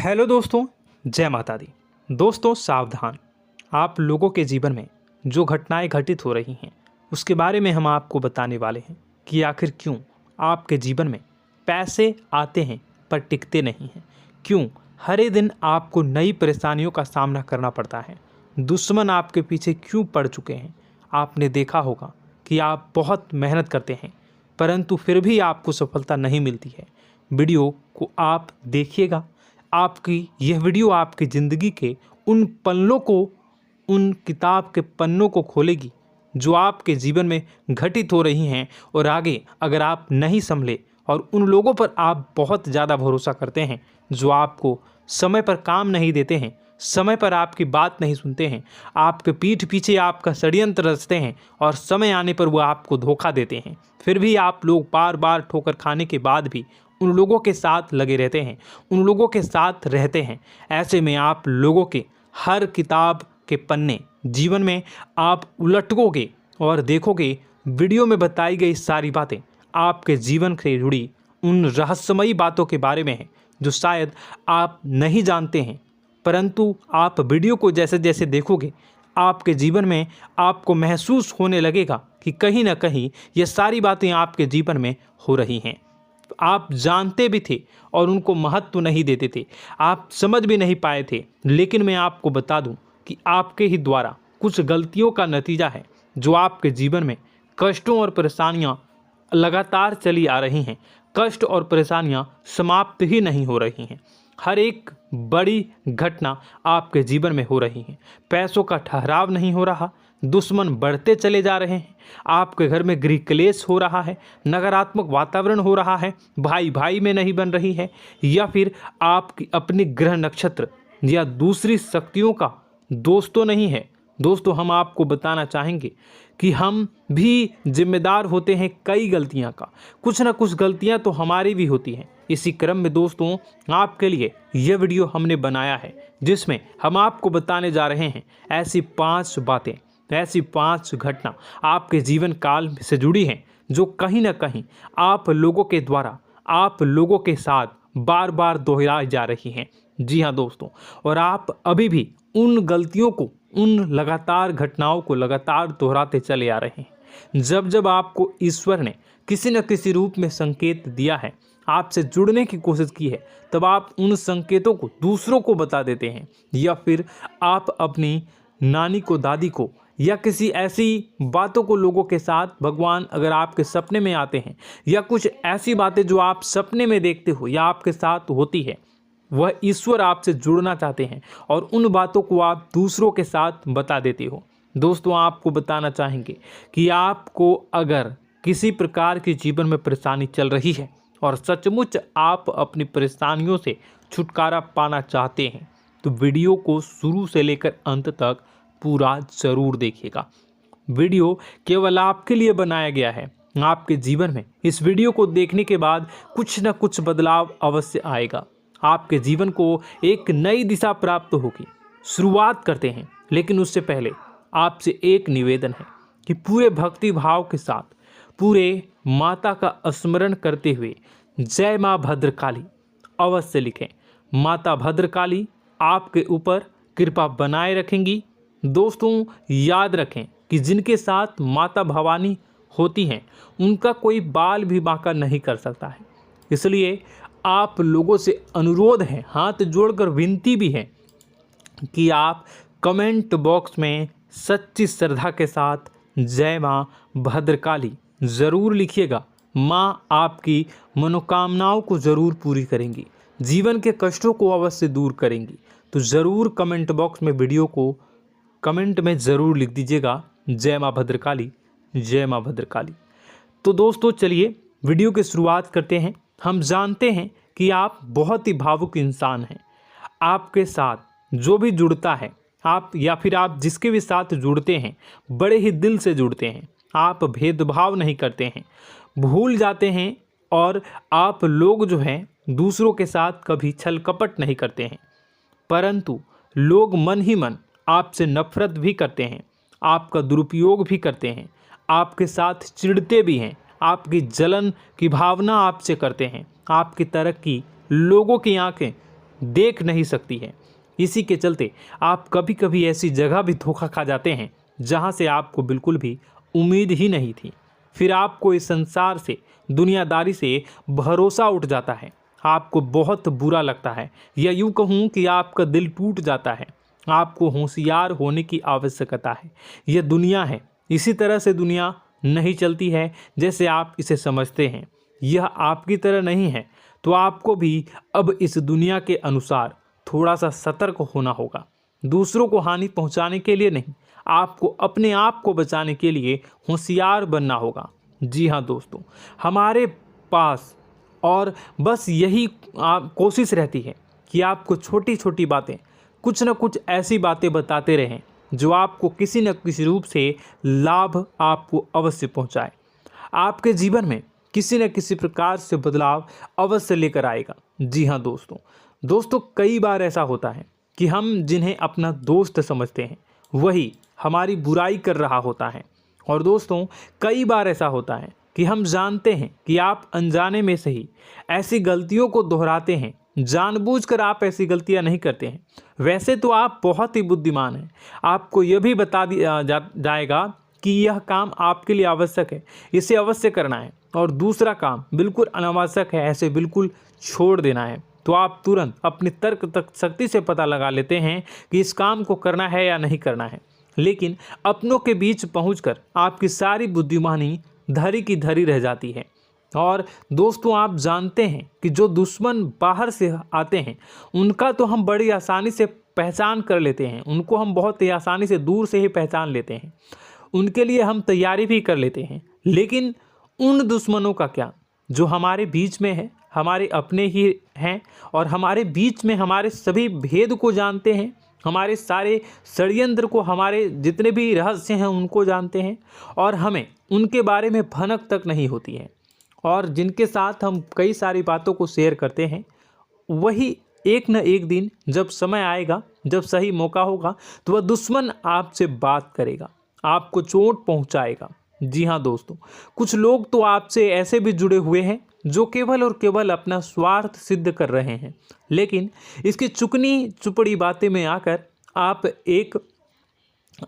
Hello दोस्तों, जय माता दी। दोस्तों सावधान, आप लोगों के जीवन में जो घटनाएं घटित हो रही हैं उसके बारे में हम आपको बताने वाले हैं कि आखिर क्यों आपके जीवन में पैसे आते हैं पर टिकते नहीं हैं। क्यों हर एक दिन आपको नई परेशानियों का सामना करना पड़ता है। दुश्मन आपके पीछे क्यों पड़ चुके हैं। आपने देखा होगा कि आप बहुत मेहनत करते हैं परंतु फिर भी आपको सफलता नहीं मिलती है। वीडियो को आप देखिएगा। आपकी यह वीडियो आपकी ज़िंदगी के उन पन्नों को, उन किताब के पन्नों को खोलेगी जो आपके जीवन में घटित हो रही हैं। और आगे अगर आप नहीं संभले और उन लोगों पर आप बहुत ज़्यादा भरोसा करते हैं जो आपको समय पर काम नहीं देते हैं, समय पर आपकी बात नहीं सुनते हैं, आपके पीठ पीछे आपका षड्यंत्र रचते हैं और समय आने पर वो आपको धोखा देते हैं, फिर भी आप लोग बार बार ठोकर खाने के बाद भी उन लोगों के साथ लगे रहते हैं, उन लोगों के साथ रहते हैं। ऐसे में आप लोगों के हर किताब के पन्ने जीवन में आप उलटोगे और देखोगे वीडियो में बताई गई सारी बातें आपके जीवन से जुड़ी उन रहस्यमयी बातों के बारे में हैं जो शायद आप नहीं जानते हैं। परंतु आप वीडियो को जैसे जैसे देखोगे आपके जीवन में आपको महसूस होने लगेगा कि कहीं ना कहीं ये सारी बातें आपके जीवन में हो रही हैं। आप जानते भी थे और उनको महत्व नहीं देते थे, आप समझ भी नहीं पाए थे। लेकिन मैं आपको बता दूं कि आपके ही द्वारा कुछ गलतियों का नतीजा है जो आपके जीवन में कष्टों और परेशानियां लगातार चली आ रही हैं। कष्ट और परेशानियां समाप्त ही नहीं हो रही हैं। हर एक बड़ी घटना आपके जीवन में हो रही है। पैसों का ठहराव नहीं हो रहा, दुश्मन बढ़ते चले जा रहे हैं, आपके घर में गृह क्लेश हो रहा है, नकारात्मक वातावरण हो रहा है, भाई भाई में नहीं बन रही है, या फिर आपकी अपनी ग्रह नक्षत्र या दूसरी शक्तियों का दोस्तों नहीं है। दोस्तों हम आपको बताना चाहेंगे कि हम भी जिम्मेदार होते हैं कई गलतियां का, कुछ ना कुछ गलतियां तो हमारी भी होती हैं। इसी क्रम में दोस्तों आपके लिए यह वीडियो हमने बनाया है जिसमें हम आपको बताने जा रहे हैं ऐसी 5 बातें, ऐसी 5 घटना आपके जीवन काल से जुड़ी हैं जो कहीं ना कहीं आप लोगों के द्वारा आप लोगों के साथ बार बार दोहराई जा रही हैं। जी हाँ दोस्तों, और आप अभी भी उन गलतियों को, उन लगातार घटनाओं को लगातार दोहराते चले आ रहे हैं। जब जब आपको ईश्वर ने किसी न किसी रूप में संकेत दिया है, आपसे जुड़ने की कोशिश की है, तब आप उन संकेतों को दूसरों को बता देते हैं, या फिर आप अपनी नानी को, दादी को, या किसी ऐसी बातों को लोगों के साथ, भगवान अगर आपके सपने में आते हैं या कुछ ऐसी बातें जो आप सपने में देखते हो या आपके साथ होती है, वह ईश्वर आपसे जुड़ना चाहते हैं और उन बातों को आप दूसरों के साथ बता देते हो। दोस्तों आपको बताना चाहेंगे कि आपको अगर किसी प्रकार की जीवन में परेशानी चल रही है और सचमुच आप अपनी परेशानियों से छुटकारा पाना चाहते हैं तो वीडियो को शुरू से लेकर अंत तक पूरा जरूर देखिएगा। वीडियो केवल आपके लिए बनाया गया है। आपके जीवन में इस वीडियो को देखने के बाद कुछ न कुछ बदलाव अवश्य आएगा। आपके जीवन को एक नई दिशा प्राप्त होगी। शुरुआत करते हैं, लेकिन उससे पहले आपसे एक निवेदन है कि पूरे भक्ति भाव के साथ पूरे माता का स्मरण करते हुए जय माँ भद्रकाली अवश्य लिखें। माता भद्रकाली आपके ऊपर कृपा बनाए रखेंगी। दोस्तों याद रखें कि जिनके साथ माता भवानी होती हैं उनका कोई बाल भी बांका नहीं कर सकता है। इसलिए आप लोगों से अनुरोध है, हाथ जोड़कर विनती भी है कि आप कमेंट बॉक्स में सच्ची श्रद्धा के साथ जय माँ भद्रकाली ज़रूर लिखिएगा। माँ आपकी मनोकामनाओं को ज़रूर पूरी करेंगी, जीवन के कष्टों को अवश्य दूर करेंगी। तो ज़रूर कमेंट बॉक्स में वीडियो को कमेंट में ज़रूर लिख दीजिएगा जय माँ भद्रकाली, जय माँ भद्रकाली। तो दोस्तों चलिए वीडियो की शुरुआत करते हैं। हम जानते हैं कि आप बहुत ही भावुक इंसान हैं। आपके साथ जो भी जुड़ता है, आप या फिर आप जिसके भी साथ जुड़ते हैं बड़े ही दिल से जुड़ते हैं। आप भेदभाव नहीं करते हैं, भूल जाते हैं, और आप लोग जो हैं दूसरों के साथ कभी छल कपट नहीं करते हैं। परंतु लोग मन ही मन आपसे नफरत भी करते हैं, आपका दुरुपयोग भी करते हैं, आपके साथ चिढ़ते भी हैं, आपकी जलन की भावना आपसे करते हैं। आपकी तरक्की लोगों की आंखें देख नहीं सकती है। इसी के चलते आप कभी कभी ऐसी जगह भी धोखा खा जाते हैं जहां से आपको बिल्कुल भी उम्मीद ही नहीं थी। फिर आपको इस संसार से, दुनियादारी से भरोसा उठ जाता है। आपको बहुत बुरा लगता है, या यूँ कहूँ कि आपका दिल टूट जाता है। आपको होशियार होने की आवश्यकता है। यह दुनिया है, इसी तरह से दुनिया नहीं चलती है जैसे आप इसे समझते हैं। यह आपकी तरह नहीं है, तो आपको भी अब इस दुनिया के अनुसार थोड़ा सा सतर्क होना होगा। दूसरों को हानि पहुंचाने के लिए नहीं, आपको अपने आप को बचाने के लिए होशियार बनना होगा। जी हाँ दोस्तों, हमारे पास और बस यही कोशिश रहती है कि आपको छोटी छोटी बातें, कुछ न कुछ ऐसी बातें बताते रहें जो आपको किसी न किसी रूप से लाभ आपको अवश्य पहुंचाए, आपके जीवन में किसी न किसी प्रकार से बदलाव अवश्य लेकर आएगा। जी हाँ दोस्तों, कई बार ऐसा होता है कि हम जिन्हें अपना दोस्त समझते हैं वही हमारी बुराई कर रहा होता है। और दोस्तों, कई बार ऐसा होता है कि हम जानते हैं कि आप अनजाने में से ही ऐसी गलतियों को दोहराते हैं। जानबूझकर आप ऐसी गलतियां नहीं करते हैं। वैसे तो आप बहुत ही बुद्धिमान हैं। आपको यह भी बता दिया जाएगा कि यह काम आपके लिए आवश्यक है, इसे अवश्य करना है, और दूसरा काम बिल्कुल अनावश्यक है, ऐसे बिल्कुल छोड़ देना है। तो आप तुरंत अपनी तर्क तक शक्ति से पता लगा लेते हैं कि इस काम को करना है या नहीं करना है। लेकिन अपनों के बीच पहुंचकर आपकी सारी बुद्धिमानी धरी की धरी रह जाती है। और दोस्तों, आप जानते हैं कि जो दुश्मन बाहर से आते हैं उनका तो हम बड़ी आसानी से पहचान कर लेते हैं, उनको हम बहुत ही आसानी से दूर से ही पहचान लेते हैं, उनके लिए हम तैयारी भी कर लेते हैं। लेकिन उन दुश्मनों का क्या जो हमारे बीच में है, हमारे अपने ही हैं, और हमारे बीच में हमारे सभी भेद को जानते हैं, हमारे सारे षड्यंत्र को, हमारे जितने भी रहस्य हैं उनको जानते हैं, और हमें उनके बारे में भनक तक नहीं होती है, और जिनके साथ हम कई सारी बातों को शेयर करते हैं, वही एक न एक दिन जब समय आएगा, जब सही मौका होगा, तो वह दुश्मन आपसे बात करेगा, आपको चोट पहुंचाएगा। जी हाँ दोस्तों, कुछ लोग तो आपसे ऐसे भी जुड़े हुए हैं जो केवल और केवल अपना स्वार्थ सिद्ध कर रहे हैं। लेकिन इसकी चुकनी चुपड़ी बातें में आकर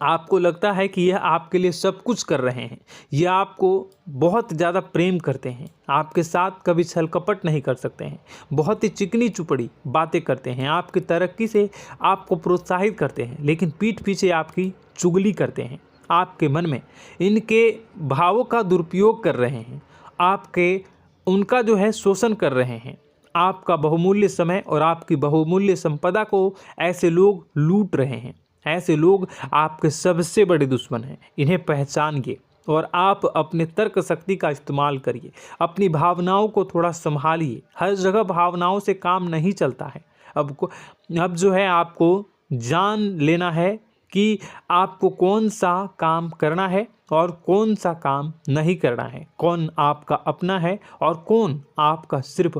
आपको लगता है कि यह आपके लिए सब कुछ कर रहे हैं, यह आपको बहुत ज़्यादा प्रेम करते हैं, आपके साथ कभी छल कपट नहीं कर सकते हैं, बहुत ही चिकनी चुपड़ी बातें करते हैं, आपकी तरक्की से आपको प्रोत्साहित करते हैं, लेकिन पीठ पीछे आपकी चुगली करते हैं, आपके मन में इनके भावों का दुरुपयोग कर रहे हैं, उनका जो है शोषण कर रहे हैं। आपका बहुमूल्य समय और आपकी बहुमूल्य संपदा को ऐसे लोग लूट रहे हैं। ऐसे लोग आपके सबसे बड़े दुश्मन हैं। इन्हें पहचानिए और आप अपने तर्क शक्ति का इस्तेमाल करिए। अपनी भावनाओं को थोड़ा संभालिए। हर जगह भावनाओं से काम नहीं चलता है। अब जो है आपको जान लेना है कि आपको कौन सा काम करना है और कौन सा काम नहीं करना है, कौन आपका अपना है और कौन आपका सिर्फ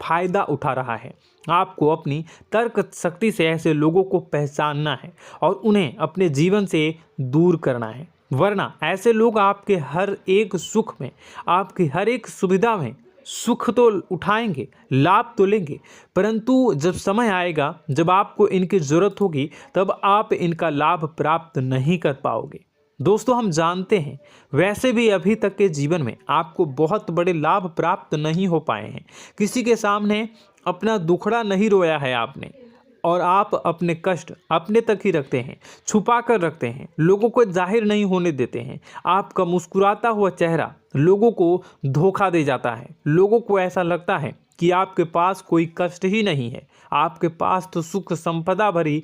फायदा उठा रहा है। आपको अपनी तर्क शक्ति से ऐसे लोगों को पहचानना है और उन्हें अपने जीवन से दूर करना है, वरना ऐसे लोग आपके हर एक सुख में, आपकी हर एक सुविधा में सुख तो उठाएंगे, लाभ तो लेंगे, परंतु जब समय आएगा, जब आपको इनकी ज़रूरत होगी, तब आप इनका लाभ प्राप्त नहीं कर पाओगे। दोस्तों, हम जानते हैं वैसे भी अभी तक के जीवन में आपको बहुत बड़े लाभ प्राप्त नहीं हो पाए हैं। किसी के सामने अपना दुखड़ा नहीं रोया है आपने, और आप अपने कष्ट अपने तक ही रखते हैं, छुपा कर रखते हैं, लोगों को जाहिर नहीं होने देते हैं। आपका मुस्कुराता हुआ चेहरा लोगों को धोखा दे जाता है। लोगों को ऐसा लगता है कि आपके पास कोई कष्ट ही नहीं है, आपके पास तो सुख संपदा भरी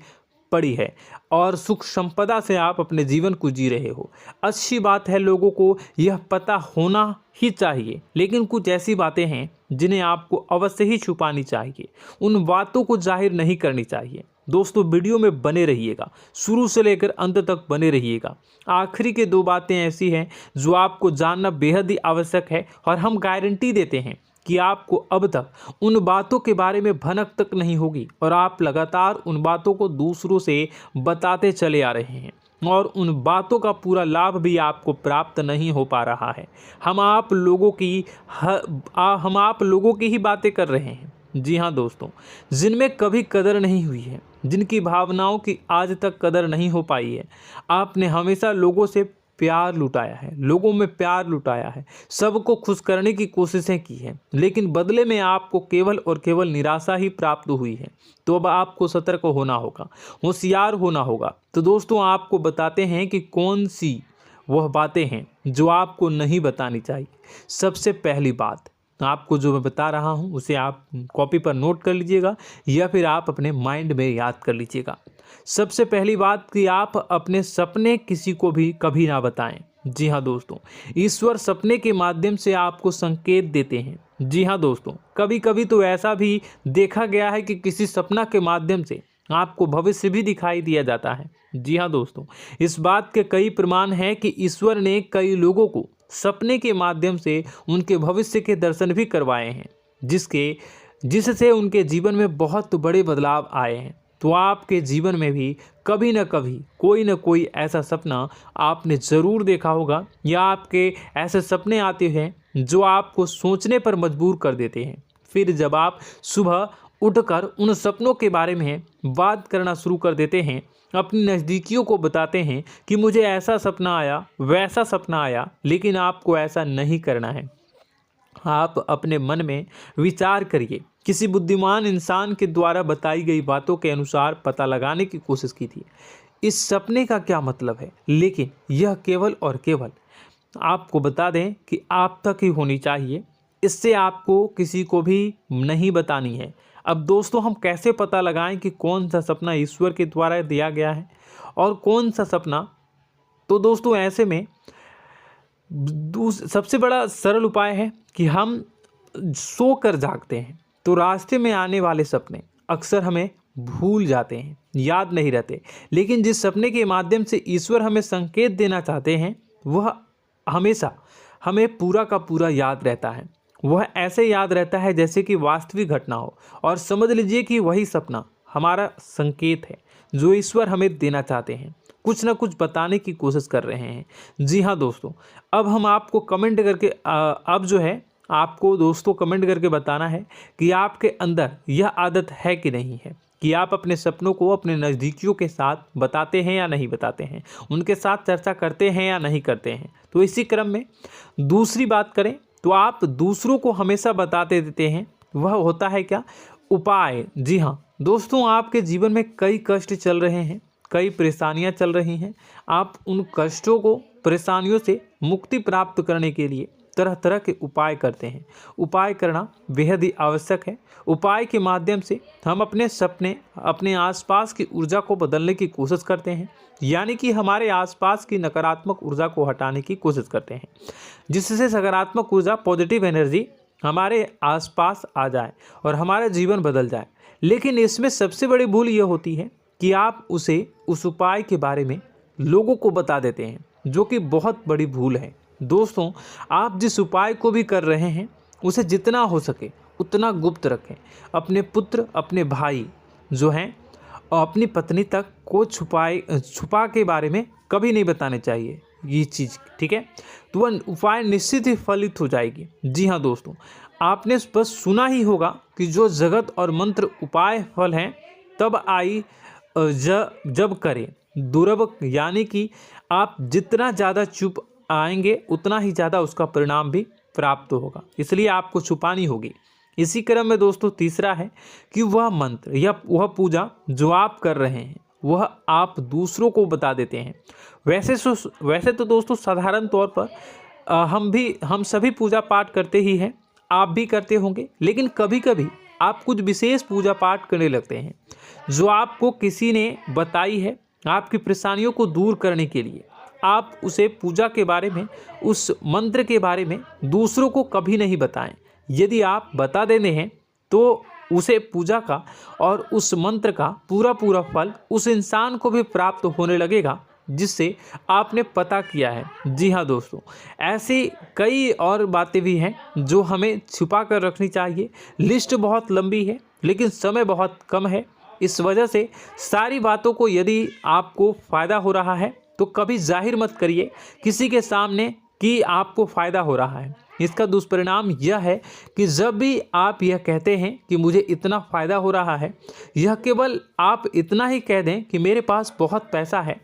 पड़ी है और सुख संपदा से आप अपने जीवन को जी रहे हो। अच्छी बात है, लोगों को यह पता होना ही चाहिए, लेकिन कुछ ऐसी बातें हैं जिन्हें आपको अवश्य ही छुपानी चाहिए। उन बातों को जाहिर नहीं करनी चाहिए। दोस्तों, वीडियो में बने रहिएगा, शुरू से लेकर अंत तक बने रहिएगा। आखिरी के 2 बातें ऐसी हैं जो आपको जानना बेहद ही आवश्यक है, और हम गारंटी देते हैं कि आपको अब तक उन बातों के बारे में भनक तक नहीं होगी, और आप लगातार उन बातों को दूसरों से बताते चले आ रहे हैं, और उन बातों का पूरा लाभ भी आपको प्राप्त नहीं हो पा रहा है। हम आप लोगों की ही बातें कर रहे हैं, जी हाँ दोस्तों, जिनमें कभी कदर नहीं हुई है, जिनकी भावनाओं की आज तक कदर नहीं हो पाई है। आपने हमेशा लोगों से प्यार लुटाया है, लोगों में प्यार लुटाया है, सबको खुश करने की कोशिशें की है, लेकिन बदले में आपको केवल और केवल निराशा ही प्राप्त हुई है। तो अब आपको सतर्क होना होगा, होशियार होना होगा। तो दोस्तों आपको बताते हैं कि कौन सी वह बातें हैं जो आपको नहीं बतानी चाहिए। सबसे पहली बात आपको जो मैं बता रहा हूं उसे आप कॉपी पर नोट कर लीजिएगा या फिर आप अपने माइंड में याद कर लीजिएगा। सबसे पहली बात कि आप अपने सपने किसी को भी कभी ना बताएं। जी हाँ दोस्तों, ईश्वर सपने के माध्यम से आपको संकेत देते हैं। जी हाँ दोस्तों, कभी कभी तो ऐसा भी देखा गया है कि किसी सपना के माध्यम से आपको भविष्य भी दिखाई दिया जाता है। जी हाँ दोस्तों, इस बात के कई प्रमाण हैं कि ईश्वर ने कई लोगों को सपने के माध्यम से उनके भविष्य के दर्शन भी करवाए हैं, जिससे उनके जीवन में बहुत बड़े बदलाव आए हैं। तो आपके जीवन में भी कभी न कभी कोई न कोई ऐसा सपना आपने ज़रूर देखा होगा, या आपके ऐसे सपने आते हैं जो आपको सोचने पर मजबूर कर देते हैं। फिर जब आप सुबह उठकर उन सपनों के बारे में बात करना शुरू कर देते हैं, अपनी नज़दीकियों को बताते हैं कि मुझे ऐसा सपना आया, वैसा सपना आया, लेकिन आपको ऐसा नहीं करना है। आप अपने मन में विचार करिए। किसी बुद्धिमान इंसान के द्वारा बताई गई बातों के अनुसार पता लगाने की कोशिश की थी इस सपने का क्या मतलब है, लेकिन यह केवल और केवल आपको बता दें कि आप तक ही होनी चाहिए। इससे आपको किसी को भी नहीं बतानी है। अब दोस्तों हम कैसे पता लगाएं कि कौन सा सपना ईश्वर के द्वारा दिया गया है और कौन सा सपना? तो दोस्तों ऐसे में सबसे बड़ा सरल उपाय है कि हम सोकर जागते हैं तो रास्ते में आने वाले सपने अक्सर हमें भूल जाते हैं, याद नहीं रहते। लेकिन जिस सपने के माध्यम से ईश्वर हमें संकेत देना चाहते हैं वह हमेशा हमें पूरा का पूरा याद रहता है। वह ऐसे याद रहता है जैसे कि वास्तविक घटना हो, और समझ लीजिए कि वही सपना हमारा संकेत है जो ईश्वर हमें देना चाहते हैं, कुछ ना कुछ बताने की कोशिश कर रहे हैं। जी हाँ दोस्तों, अब हम आपको कमेंट करके अब जो है आपको दोस्तों कमेंट करके बताना है कि आपके अंदर यह आदत है कि नहीं है कि आप अपने सपनों को अपने नज़दीकियों के साथ बताते हैं या नहीं बताते हैं, उनके साथ चर्चा करते हैं या नहीं करते हैं। तो इसी क्रम में दूसरी बात करें तो आप दूसरों को हमेशा बताते देते हैं, वह होता है क्या? उपाय। जी हाँ दोस्तों, आपके जीवन में कई कष्ट चल रहे हैं, कई परेशानियां चल रही हैं। आप उन कष्टों को, परेशानियों से मुक्ति प्राप्त करने के लिए तरह तरह के उपाय करते हैं। उपाय करना बेहद ही आवश्यक है। उपाय के माध्यम से हम अपने सपने, अपने आसपास की ऊर्जा को बदलने की कोशिश करते हैं, यानी कि हमारे आसपास की नकारात्मक ऊर्जा को हटाने की कोशिश करते हैं, जिससे सकारात्मक ऊर्जा, पॉजिटिव एनर्जी हमारे आसपास आ जाए और हमारा जीवन बदल जाए। लेकिन इसमें सबसे बड़ी भूल यह होती है कि आप उस उपाय के बारे में लोगों को बता देते हैं, जो कि बहुत बड़ी भूल है। दोस्तों आप जिस उपाय को भी कर रहे हैं उसे जितना हो सके उतना गुप्त रखें। अपने पुत्र, अपने भाई जो हैं और अपनी पत्नी तक को छुपा के बारे में कभी नहीं बताने चाहिए ये चीज़, ठीक है? तो वह उपाय निश्चित ही फलित हो जाएगी। जी हाँ दोस्तों, आपने बस सुना ही होगा कि जो जगत और मंत्र उपाय फल हैं तब आई जब करें दुर्लभ, यानी कि आप जितना ज़्यादा चुप आएंगे उतना ही ज़्यादा उसका परिणाम भी प्राप्त होगा, इसलिए आपको छुपानी होगी। इसी क्रम में दोस्तों तीसरा है कि वह मंत्र या वह पूजा जो आप कर रहे हैं वह आप दूसरों को बता देते हैं। वैसे तो दोस्तों साधारण तौर पर हम सभी पूजा पाठ करते ही हैं, आप भी करते होंगे, लेकिन कभी कभी आप कुछ विशेष पूजा पाठ करने लगते हैं जो आपको किसी ने बताई है आपकी परेशानियों को दूर करने के लिए। आप उसे पूजा के बारे में, उस मंत्र के बारे में दूसरों को कभी नहीं बताएं। यदि आप बता देते हैं तो उसे पूजा का और उस मंत्र का पूरा फल उस इंसान को भी प्राप्त होने लगेगा जिससे आपने पता किया है। जी हाँ दोस्तों, ऐसी कई और बातें भी हैं जो हमें छुपा कर रखनी चाहिए। लिस्ट बहुत लंबी है लेकिन समय बहुत कम है, इस वजह से सारी बातों को यदि आपको फ़ायदा हो रहा है तो कभी जाहिर मत करिए किसी के सामने कि आपको फ़ायदा हो रहा है। इसका दुष्परिणाम यह है कि जब भी आप यह कहते हैं कि मुझे इतना फ़ायदा हो रहा है, यह केवल आप इतना ही कह दें कि मेरे पास बहुत पैसा है,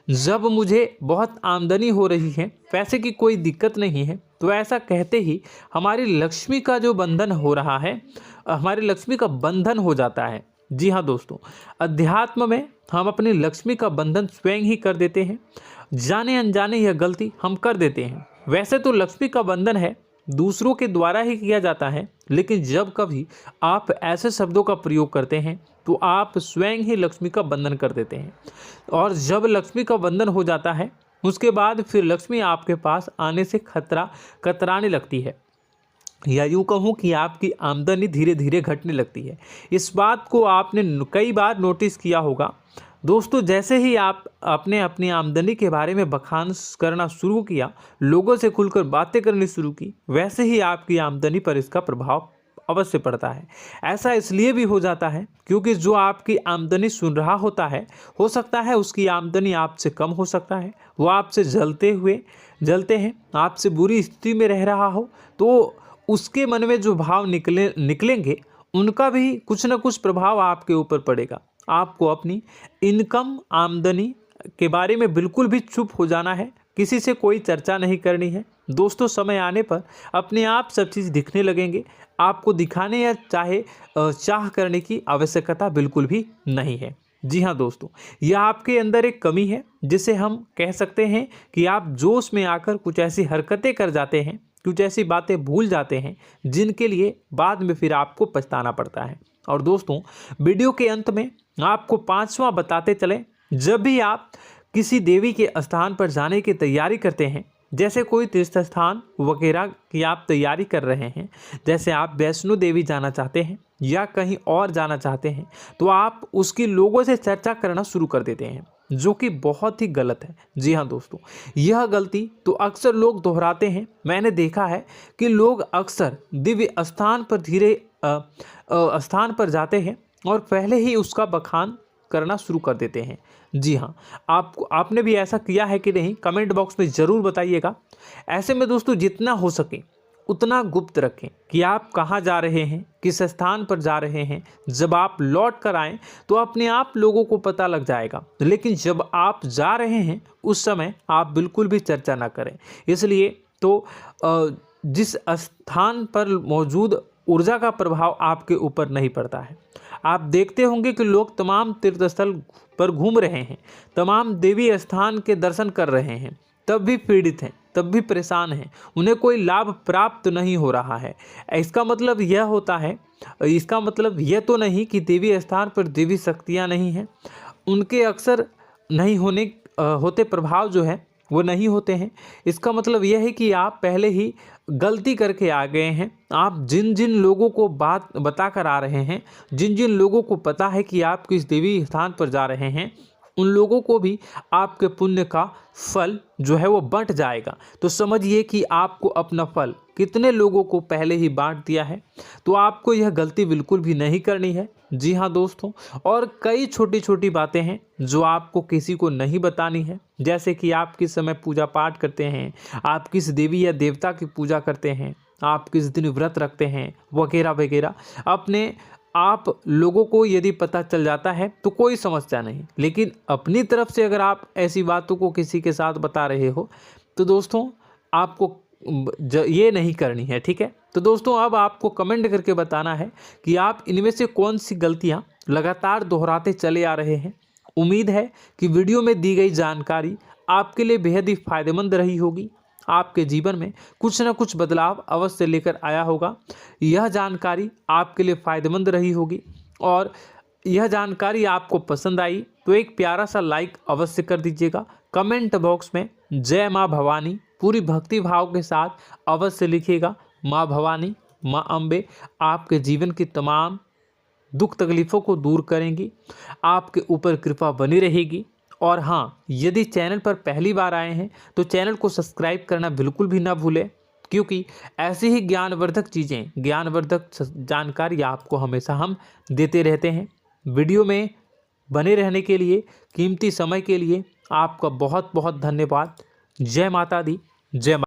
जब मुझे बहुत आमदनी हो रही है, पैसे की कोई दिक्कत नहीं है, तो ऐसा कहते ही हमारी लक्ष्मी का जो बंधन हो रहा है, हमारी लक्ष्मी का बंधन हो जाता है। जी हाँ दोस्तों, अध्यात्म में हम अपनी लक्ष्मी का बंधन स्वयं ही कर देते हैं। जाने अनजाने यह गलती हम कर देते हैं। वैसे तो लक्ष्मी का बंधन है दूसरों के द्वारा ही किया जाता है, लेकिन जब कभी आप ऐसे शब्दों का प्रयोग करते हैं तो आप स्वयं ही लक्ष्मी का बंधन कर देते हैं। और जब लक्ष्मी का बंधन हो जाता है, उसके बाद फिर लक्ष्मी आपके पास आने से कतराने लगती है, या यूँ कहूँ कि आपकी आमदनी धीरे धीरे घटने लगती है। इस बात को आपने कई बार नोटिस किया होगा दोस्तों। जैसे ही आप अपने अपनी आमदनी के बारे में बखान करना शुरू किया, लोगों से खुलकर बातें करनी शुरू की, वैसे ही आपकी आमदनी पर इसका प्रभाव अवश्य पड़ता है। ऐसा इसलिए भी हो जाता है क्योंकि जो आपकी आमदनी सुन रहा होता है, हो सकता है उसकी आमदनी आपसे कम हो सकता है, वो आपसे जलते हैं, आपसे बुरी स्थिति में रह रहा हो, तो उसके मन में जो भाव निकलेंगे उनका भी कुछ न कुछ प्रभाव आपके ऊपर पड़ेगा। आपको अपनी इनकम आमदनी के बारे में बिल्कुल भी चुप हो जाना है, किसी से कोई चर्चा नहीं करनी है दोस्तों। समय आने पर अपने आप सब चीज़ दिखने लगेंगे। आपको दिखाने या चाह करने की आवश्यकता बिल्कुल भी नहीं है। जी हाँ दोस्तों, यह आपके अंदर एक कमी है, जिसे हम कह सकते हैं कि आप जोश में आकर कुछ ऐसी हरकतें कर जाते हैं, कुछ ऐसी बातें भूल जाते हैं जिनके लिए बाद में फिर आपको पछताना पड़ता है। और दोस्तों, वीडियो के अंत में आपको 5वां बताते चलें, जब भी आप किसी देवी के स्थान पर जाने की तैयारी करते हैं, जैसे कोई तीर्थ स्थान वगैरह की आप तैयारी कर रहे हैं, जैसे आप वैष्णो देवी जाना चाहते हैं या कहीं और जाना चाहते हैं, तो आप उसकी लोगों से चर्चा करना शुरू कर देते हैं, जो कि बहुत ही गलत है। जी हाँ दोस्तों, यह गलती तो अक्सर लोग दोहराते हैं। मैंने देखा है कि लोग अक्सर दिव्य स्थान पर जाते हैं और पहले ही उसका बखान करना शुरू कर देते हैं। जी हाँ, आपने भी ऐसा किया है कि नहीं, कमेंट बॉक्स में ज़रूर बताइएगा। ऐसे में दोस्तों, जितना हो सके उतना गुप्त रखें कि आप कहाँ जा रहे हैं, किस स्थान पर जा रहे हैं। जब आप लौट कर आएँ तो अपने आप लोगों को पता लग जाएगा, लेकिन जब आप जा रहे हैं उस समय आप बिल्कुल भी चर्चा ना करें। इसलिए तो जिस स्थान पर मौजूद ऊर्जा का प्रभाव आपके ऊपर नहीं पड़ता है। आप देखते होंगे कि लोग तमाम तीर्थस्थल पर घूम रहे हैं, तमाम देवी स्थान के दर्शन कर रहे हैं, तब भी पीड़ित हैं, तब भी परेशान हैं, उन्हें कोई लाभ प्राप्त नहीं हो रहा है। इसका मतलब यह तो नहीं कि देवी स्थान पर देवी शक्तियाँ नहीं हैं, उनके अक्सर नहीं होते प्रभाव जो है वो नहीं होते हैं। इसका मतलब यह है कि आप पहले ही गलती करके आ गए हैं। आप जिन जिन लोगों को बात बता कर आ रहे हैं, जिन जिन लोगों को पता है कि आप किस देवी स्थान पर जा रहे हैं, उन लोगों को भी आपके पुण्य का फल जो है वो बंट जाएगा। तो समझिए कि आपको अपना फल कितने लोगों को पहले ही बांट दिया है। तो आपको यह गलती बिल्कुल भी नहीं करनी है। जी हाँ दोस्तों, और कई छोटी छोटी बातें हैं जो आपको किसी को नहीं बतानी है, जैसे कि आप किस समय पूजा पाठ करते हैं, आप किस देवी या देवता की पूजा करते हैं, आप किस दिन व्रत रखते हैं, वगैरह वगैरह। अपने आप लोगों को यदि पता चल जाता है तो कोई समस्या नहीं, लेकिन अपनी तरफ से अगर आप ऐसी बातों को किसी के साथ बता रहे हो तो दोस्तों आपको ये नहीं करनी है, ठीक है। तो दोस्तों, अब आपको कमेंट करके बताना है कि आप इनमें से कौन सी गलतियां लगातार दोहराते चले आ रहे हैं। उम्मीद है कि वीडियो में दी गई जानकारी आपके लिए बेहद ही फायदेमंद रही होगी, आपके जीवन में कुछ न कुछ बदलाव अवश्य लेकर आया होगा। यह जानकारी आपके लिए फ़ायदेमंद रही होगी और यह जानकारी आपको पसंद आई तो एक प्यारा सा लाइक अवश्य कर दीजिएगा। कमेंट बॉक्स में जय माँ भवानी पूरी भक्ति भाव के साथ अवश्य लिखिएगा। माँ भवानी, माँ अम्बे आपके जीवन की तमाम दुख तकलीफ़ों को दूर करेंगी, आपके ऊपर कृपा बनी रहेगी। और हाँ, यदि चैनल पर पहली बार आए हैं तो चैनल को सब्सक्राइब करना बिल्कुल भी ना भूलें, क्योंकि ऐसी ही ज्ञानवर्धक चीज़ें, ज्ञानवर्धक जानकारी आपको हमेशा हम देते रहते हैं। वीडियो में बने रहने के लिए, कीमती समय के लिए आपका बहुत बहुत धन्यवाद। जय माता दी, जय माता।